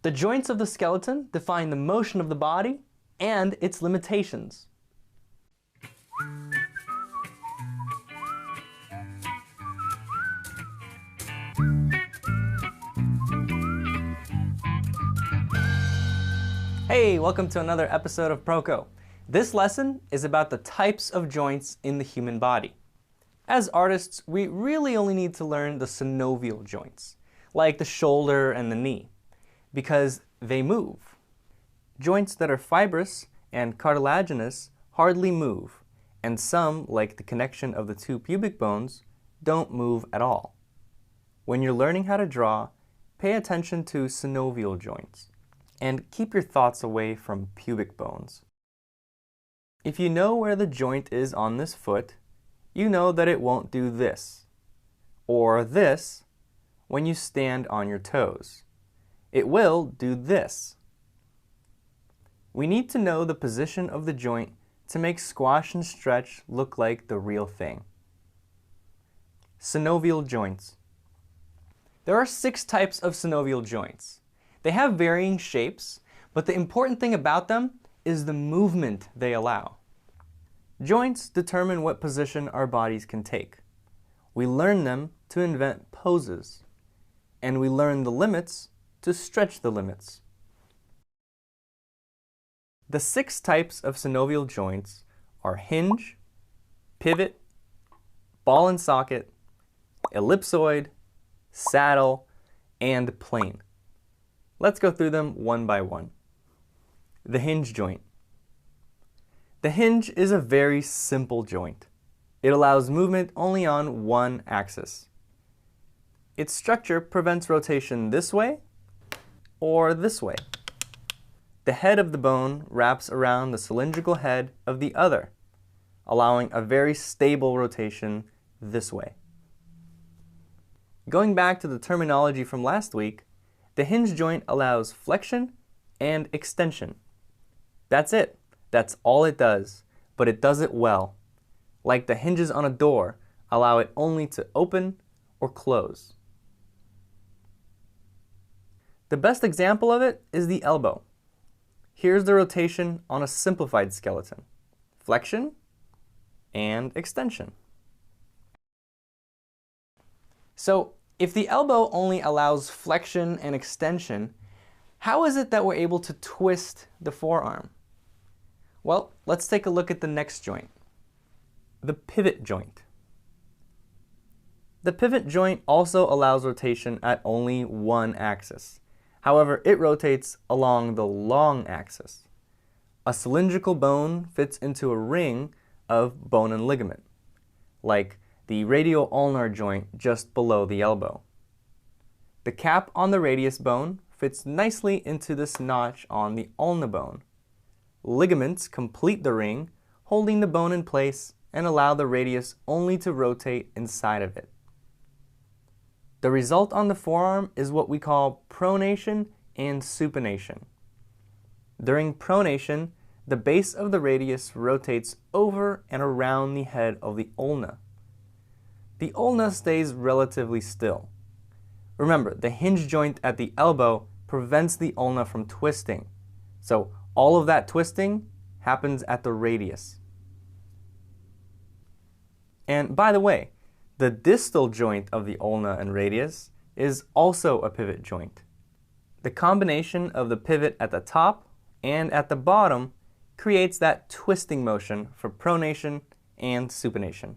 The joints of the skeleton define the motion of the body and its limitations. Hey, welcome to another episode of Proco. This lesson is about the types of joints in the human body. As artists, we really only need to learn the synovial joints, like the shoulder and the knee, because they move. Joints that are fibrous and cartilaginous hardly move, and some, like the connection of the two pubic bones, don't move at all. When you're learning how to draw, pay attention to synovial joints, and keep your thoughts away from pubic bones. If you know where the joint is on this foot, you know that it won't do this, or this, when you stand on your toes. It will do this. We need to know the position of the joint to make squash and stretch look like the real thing. Synovial joints. There are 6 types of synovial joints. They have varying shapes, but the important thing about them is the movement they allow. Joints determine what position our bodies can take. We learn them to invent poses, and we learn the limits to stretch the limits. The 6 types of synovial joints are hinge, pivot, ball and socket, ellipsoid, saddle, and plane. Let's go through them one by one. The hinge joint. The hinge is a very simple joint. It allows movement only on one axis. Its structure prevents rotation this way or this way. The head of the bone wraps around the cylindrical head of the other, allowing a very stable rotation this way. Going back to the terminology from last week, the hinge joint allows flexion and extension. That's it. That's all it does, but it does it well. Like the hinges on a door allow it only to open or close. The best example of it is the elbow. Here's the rotation on a simplified skeleton: flexion and extension. So, if the elbow only allows flexion and extension, how is it that we're able to twist the forearm? Well, let's take a look at the next joint, the pivot joint. The pivot joint also allows rotation at only one axis. However, it rotates along the long axis. A cylindrical bone fits into a ring of bone and ligament, like the radial ulnar joint just below the elbow. The cap on the radius bone fits nicely into this notch on the ulna bone. Ligaments complete the ring, holding the bone in place and allow the radius only to rotate inside of it. The result on the forearm is what we call pronation and supination. During pronation, the base of the radius rotates over and around the head of the ulna. The ulna stays relatively still. Remember, the hinge joint at the elbow prevents the ulna from twisting, so all of that twisting happens at the radius. And by the way, the distal joint of the ulna and radius is also a pivot joint. The combination of the pivot at the top and at the bottom creates that twisting motion for pronation and supination.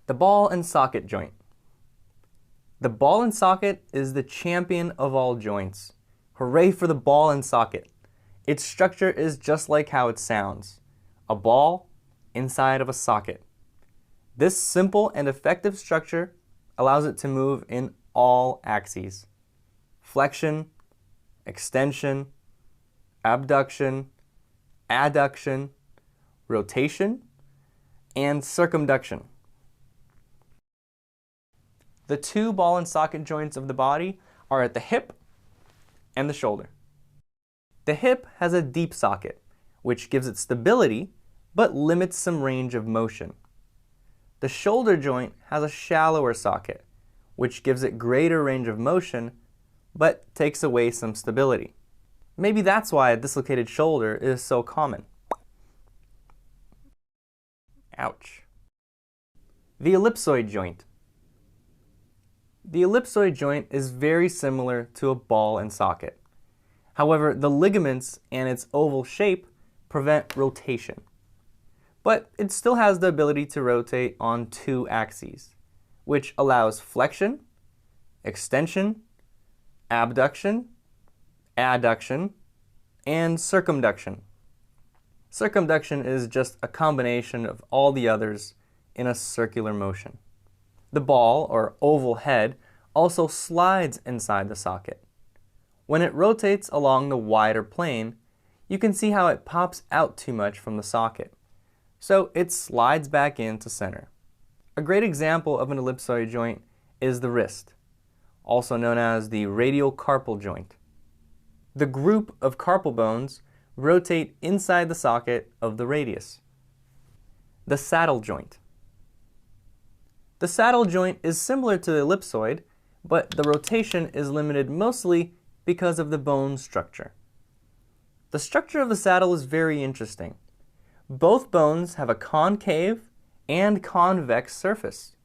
The ball and socket joint. The ball and socket is the champion of all joints. Hooray for the ball and socket. Its structure is just like how it sounds: a ball inside of a socket. This simple and effective structure allows it to move in all axes: flexion, extension, abduction, adduction, rotation, and circumduction. The 2 ball and socket joints of the body are at the hip and the shoulder. The hip has a deep socket, which gives it stability but limits some range of motion. The shoulder joint has a shallower socket, which gives it greater range of motion but takes away some stability. Maybe that's why a dislocated shoulder is so common. Ouch. The ellipsoid joint. The ellipsoid joint is very similar to a ball and socket. However, the ligaments and its oval shape prevent rotation. But it still has the ability to rotate on two axes, which allows flexion, extension, abduction, adduction, and circumduction. Circumduction is just a combination of all the others in a circular motion. The ball, or oval head, also slides inside the socket. When it rotates along the wider plane, you can see how it pops out too much from the socket, so it slides back into center. A great example of an ellipsoid joint is the wrist, also known as the radial carpal joint. The group of carpal bones rotate inside the socket of the radius. The saddle joint. The saddle joint is similar to the ellipsoid, but the rotation is limited mostly because of the bone structure. The structure of the saddle is very interesting. Both bones have a concave and convex surface.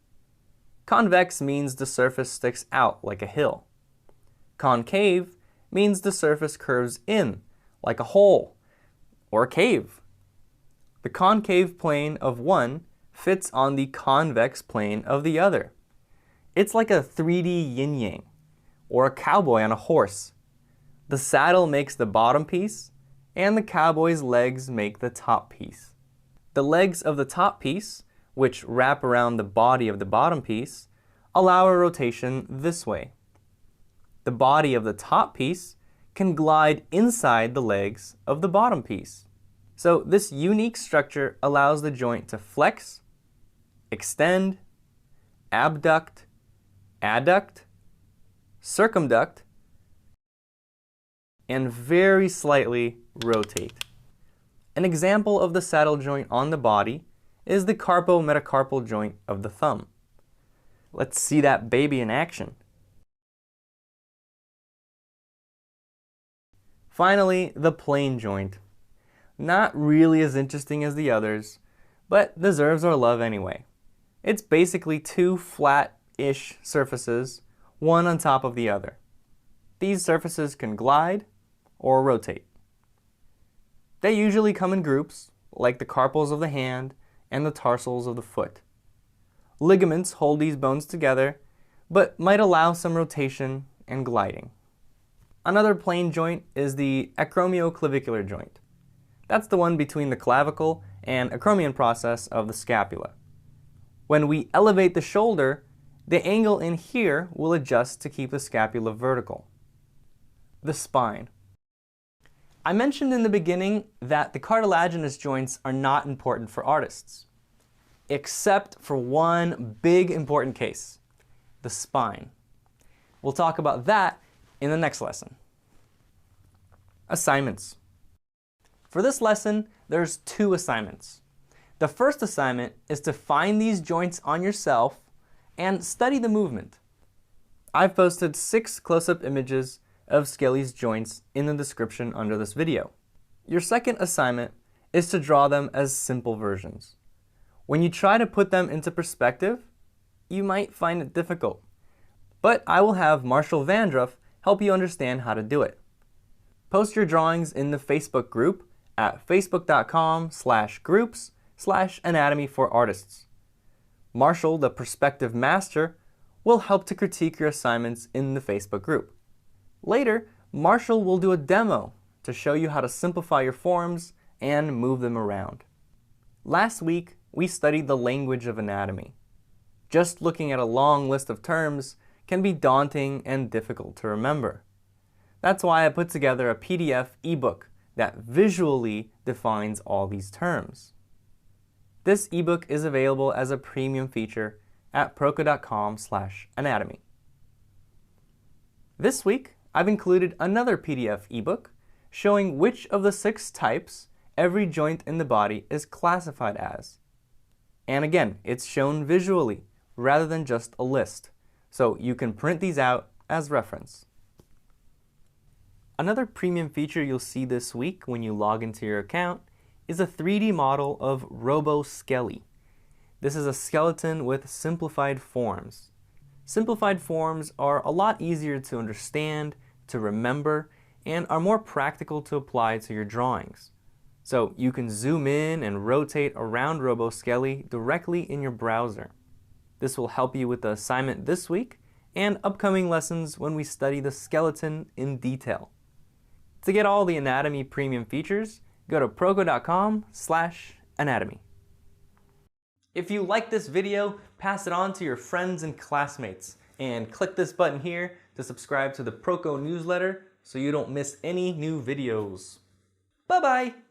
Convex means the surface sticks out like a hill. Concave means the surface curves in like a hole or a cave. The concave plane of one fits on the convex plane of the other. It's like a 3D yin-yang, or a cowboy on a horse. The saddle makes the bottom piece, and the cowboy's legs make the top piece. The legs of the top piece, which wrap around the body of the bottom piece, allow a rotation this way. The body of the top piece can glide inside the legs of the bottom piece. So this unique structure allows the joint to flex, extend, abduct, adduct, circumduct, and very slightly rotate. An example of the saddle joint on the body is the carpometacarpal joint of the thumb. Let's see that baby in action. Finally, the plane joint. Not really as interesting as the others, but deserves our love anyway. It's basically two flat-ish surfaces, one on top of the other. These surfaces can glide or rotate. They usually come in groups, like the carpals of the hand and the tarsals of the foot. Ligaments hold these bones together, but might allow some rotation and gliding. Another plane joint is the acromioclavicular joint. That's the one between the clavicle and acromion process of the scapula. When we elevate the shoulder, the angle in here will adjust to keep the scapula vertical. The spine. I mentioned in the beginning that the cartilaginous joints are not important for artists, except for one big important case, the spine. We'll talk about that in the next lesson. Assignments. For this lesson, there's 2 assignments. The first assignment is to find these joints on yourself and study the movement. I've posted 6 close-up images of Skelly's joints in the description under this video. Your second assignment is to draw them as simple versions. When you try to put them into perspective, you might find it difficult, but I will have Marshall Vandruff help you understand how to do it. Post your drawings in the Facebook group at facebook.com/groups/anatomy for artists. Marshall, the perspective master, will help to critique your assignments in the Facebook group. Later, Marshall will do a demo to show you how to simplify your forms and move them around. Last week, we studied the language of anatomy. Just looking at a long list of terms can be daunting and difficult to remember. That's why I put together a PDF ebook that visually defines all these terms. This ebook is available as a premium feature at proko.com/anatomy. This week, I've included another PDF ebook showing which of the 6 types every joint in the body is classified as. And again, it's shown visually rather than just a list, so you can print these out as reference. Another premium feature you'll see this week when you log into your account is a 3D model of RoboSkelly. This is a skeleton with simplified forms. Simplified forms are a lot easier to understand, to remember, and are more practical to apply to your drawings. So you can zoom in and rotate around RoboSkelly directly in your browser. This will help you with the assignment this week and upcoming lessons when we study the skeleton in detail. To get all the anatomy premium features, go to proko.com/anatomy. If you like this video, pass it on to your friends and classmates, and click this button here to subscribe to the Proko newsletter so you don't miss any new videos. Bye-bye!